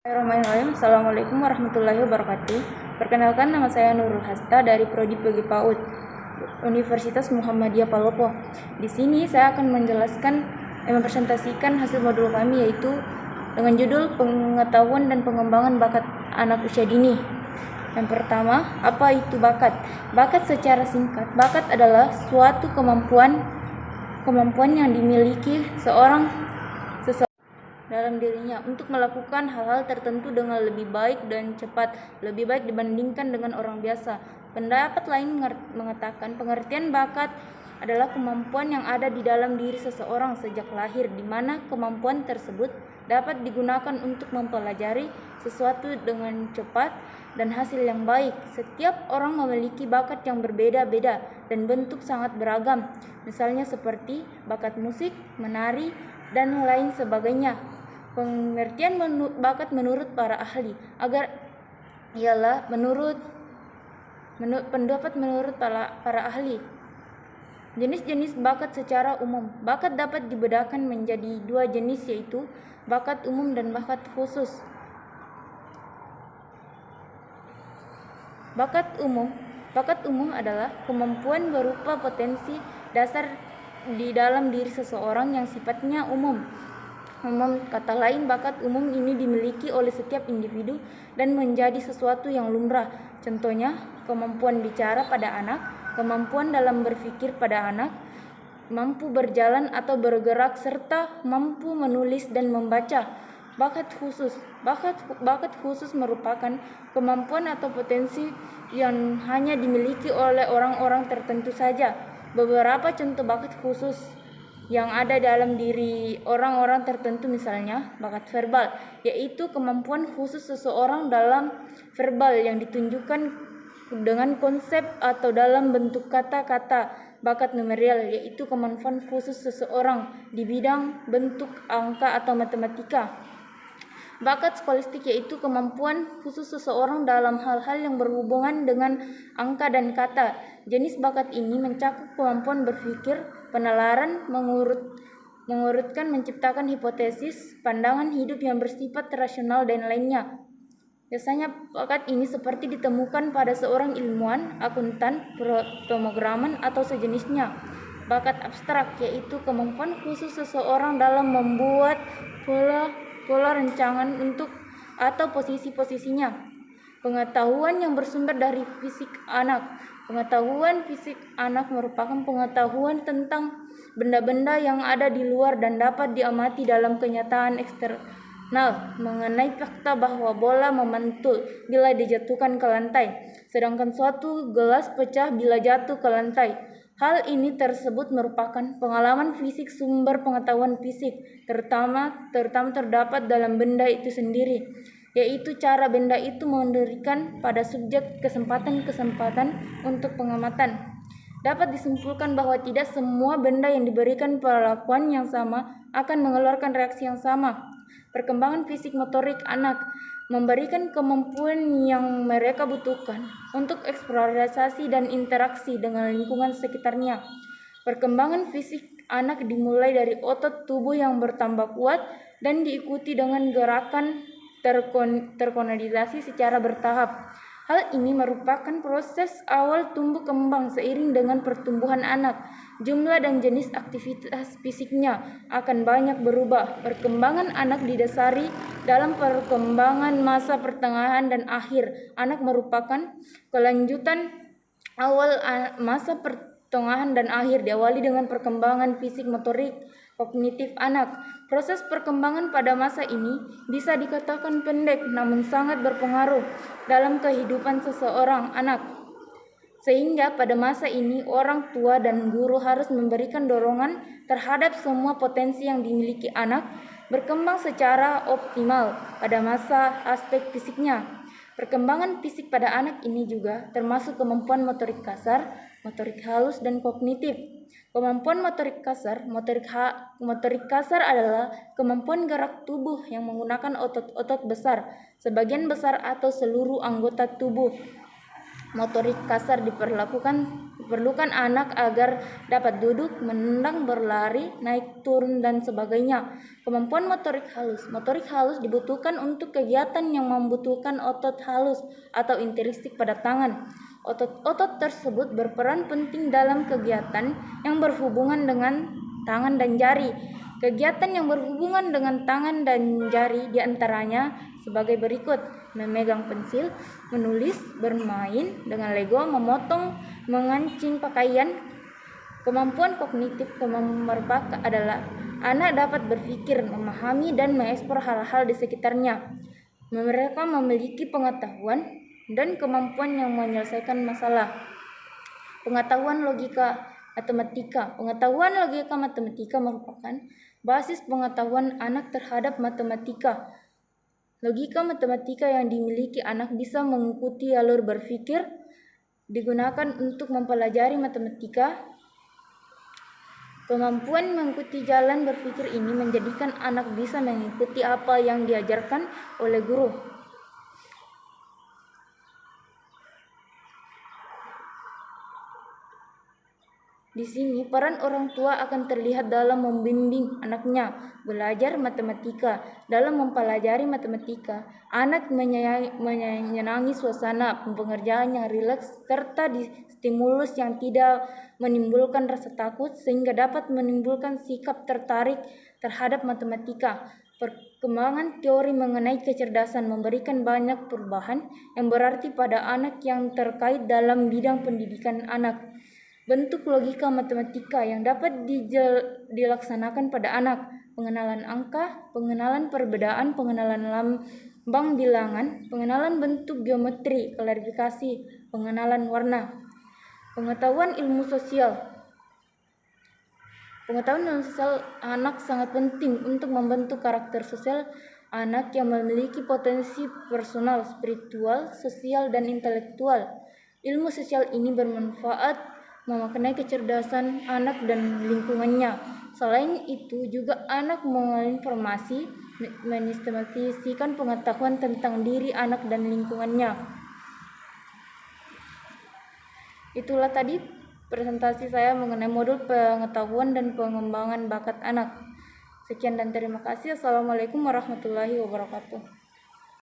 Bismillahirrahmanirrahim. Assalamualaikum warahmatullahi wabarakatuh. Perkenalkan, nama saya Nurul Hasta dari Prodi PG PAUD Universitas Muhammadiyah Palopo. Di sini saya akan mempresentasikan hasil modul kami, yaitu dengan judul Pengetahuan dan Pengembangan Bakat Anak Usia Dini. Yang pertama, apa itu bakat? Bakat secara singkat, bakat adalah suatu kemampuan yang dimiliki seseorang dalam dirinya untuk melakukan hal-hal tertentu dengan lebih baik dan cepat, lebih baik dibandingkan dengan orang biasa. Pendapat lain mengatakan pengertian bakat adalah kemampuan yang ada di dalam diri seseorang sejak lahir, di mana kemampuan tersebut dapat digunakan untuk mempelajari sesuatu dengan cepat dan hasil yang baik. Setiap orang memiliki bakat yang berbeda-beda dan bentuk sangat beragam, misalnya seperti bakat musik, menari, dan lain sebagainya. Pengertian bakat menurut para ahli menurut para ahli. Jenis-jenis bakat secara umum. Bakat dapat dibedakan menjadi dua jenis, yaitu bakat umum dan bakat khusus. Bakat umum adalah kemampuan berupa potensi dasar di dalam diri seseorang yang sifatnya umum. Kata lain, bakat umum ini dimiliki oleh setiap individu dan menjadi sesuatu yang lumrah. Contohnya, kemampuan bicara pada anak, kemampuan dalam berpikir pada anak, mampu berjalan atau bergerak, serta mampu menulis dan membaca. Bakat khusus merupakan kemampuan atau potensi yang hanya dimiliki oleh orang-orang tertentu saja. Beberapa contoh bakat khusus yang ada dalam diri orang-orang tertentu, misalnya bakat verbal, yaitu kemampuan khusus seseorang dalam verbal yang ditunjukkan dengan konsep atau dalam bentuk kata-kata. Bakat numeral, yaitu kemampuan khusus seseorang di bidang bentuk angka atau matematika. Bakat skolastik, yaitu kemampuan khusus seseorang dalam hal-hal yang berhubungan dengan angka dan kata. Jenis bakat ini mencakup kemampuan berpikir, penalaran, mengurutkan, menciptakan hipotesis, pandangan hidup yang bersifat rasional, dan lainnya. Biasanya bakat ini seperti ditemukan pada seorang ilmuwan, akuntan, pemrograman, atau sejenisnya. Bakat abstrak, yaitu kemampuan khusus seseorang dalam membuat pola rancangan untuk atau posisi-posisinya. Pengetahuan yang bersumber dari fisik anak. Pengetahuan fisik anak merupakan pengetahuan tentang benda-benda yang ada di luar dan dapat diamati dalam kenyataan eksternal, mengenai fakta bahwa bola memantul bila dijatuhkan ke lantai, sedangkan suatu gelas pecah bila jatuh ke lantai. Hal ini tersebut merupakan pengalaman fisik. Sumber pengetahuan fisik terutama terdapat dalam benda itu sendiri, yaitu cara benda itu memberikan pada subjek kesempatan untuk pengamatan. Dapat disimpulkan bahwa tidak semua benda yang diberikan perlakuan yang sama akan mengeluarkan reaksi yang sama. Perkembangan fisik motorik anak memberikan kemampuan yang mereka butuhkan untuk eksplorasi dan interaksi dengan lingkungan sekitarnya. Perkembangan fisik anak dimulai dari otot tubuh yang bertambah kuat dan diikuti dengan gerakan terkoordinasi secara bertahap. Hal ini merupakan proses awal tumbuh kembang. Seiring dengan pertumbuhan anak, jumlah dan jenis aktivitas fisiknya akan banyak berubah. Perkembangan anak didasari dalam perkembangan masa pertengahan dan akhir. Anak merupakan kelanjutan awal masa pertengahan dan akhir, diawali dengan perkembangan fisik, motorik, kognitif anak. Proses perkembangan pada masa ini bisa dikatakan pendek, namun sangat berpengaruh dalam kehidupan seseorang anak. Sehingga pada masa ini orang tua dan guru harus memberikan dorongan terhadap semua potensi yang dimiliki anak berkembang secara optimal pada masa aspek fisiknya. Perkembangan fisik pada anak ini juga termasuk kemampuan motorik kasar, motorik halus, dan kognitif. Kemampuan motorik kasar adalah kemampuan gerak tubuh yang menggunakan otot-otot besar, sebagian besar atau seluruh anggota tubuh. Motorik kasar diperlukan anak agar dapat duduk, menendang, berlari, naik turun, dan sebagainya. Kemampuan motorik halus. Motorik halus dibutuhkan untuk kegiatan yang membutuhkan otot halus atau intrinsik pada tangan. Otot-otot tersebut berperan penting dalam kegiatan yang berhubungan dengan tangan dan jari. Kegiatan yang berhubungan dengan tangan dan jari diantaranya sebagai berikut: memegang pensil, menulis, bermain dengan Lego, memotong, mengancing pakaian. Kemampuan kognitif kemerbaka adalah anak dapat berpikir, memahami, dan mengeksplor hal-hal di sekitarnya. Mereka memiliki pengetahuan dan kemampuan yang menyelesaikan masalah. Pengetahuan logika matematika. Pengetahuan logika matematika merupakan basis pengetahuan anak terhadap matematika. Logika matematika yang dimiliki anak bisa mengikuti alur berpikir digunakan untuk mempelajari matematika. Kemampuan mengikuti jalan berpikir ini menjadikan anak bisa mengikuti apa yang diajarkan oleh guru. Di sini, peran orang tua akan terlihat dalam membimbing anaknya belajar matematika. Dalam mempelajari matematika, anak menyenangi suasana pengerjaan yang rileks serta stimulus yang tidak menimbulkan rasa takut sehingga dapat menimbulkan sikap tertarik terhadap matematika. Perkembangan teori mengenai kecerdasan memberikan banyak perubahan yang berarti pada anak yang terkait dalam bidang pendidikan anak. Bentuk logika matematika yang dapat dilaksanakan pada anak: pengenalan angka, pengenalan perbedaan, pengenalan lambang bilangan, pengenalan bentuk geometri, klarifikasi, pengenalan warna. Pengetahuan ilmu sosial. Pengetahuan ilmu sosial anak sangat penting untuk membentuk karakter sosial anak yang memiliki potensi personal, spiritual, sosial, dan intelektual. Ilmu sosial ini bermanfaat memaknai kecerdasan anak dan lingkungannya. Selain itu, juga anak mengenal informasi, mensistematikan pengetahuan tentang diri anak dan lingkungannya. Itulah tadi presentasi saya mengenai modul pengetahuan dan pengembangan bakat anak. Sekian dan terima kasih. Assalamualaikum warahmatullahi wabarakatuh.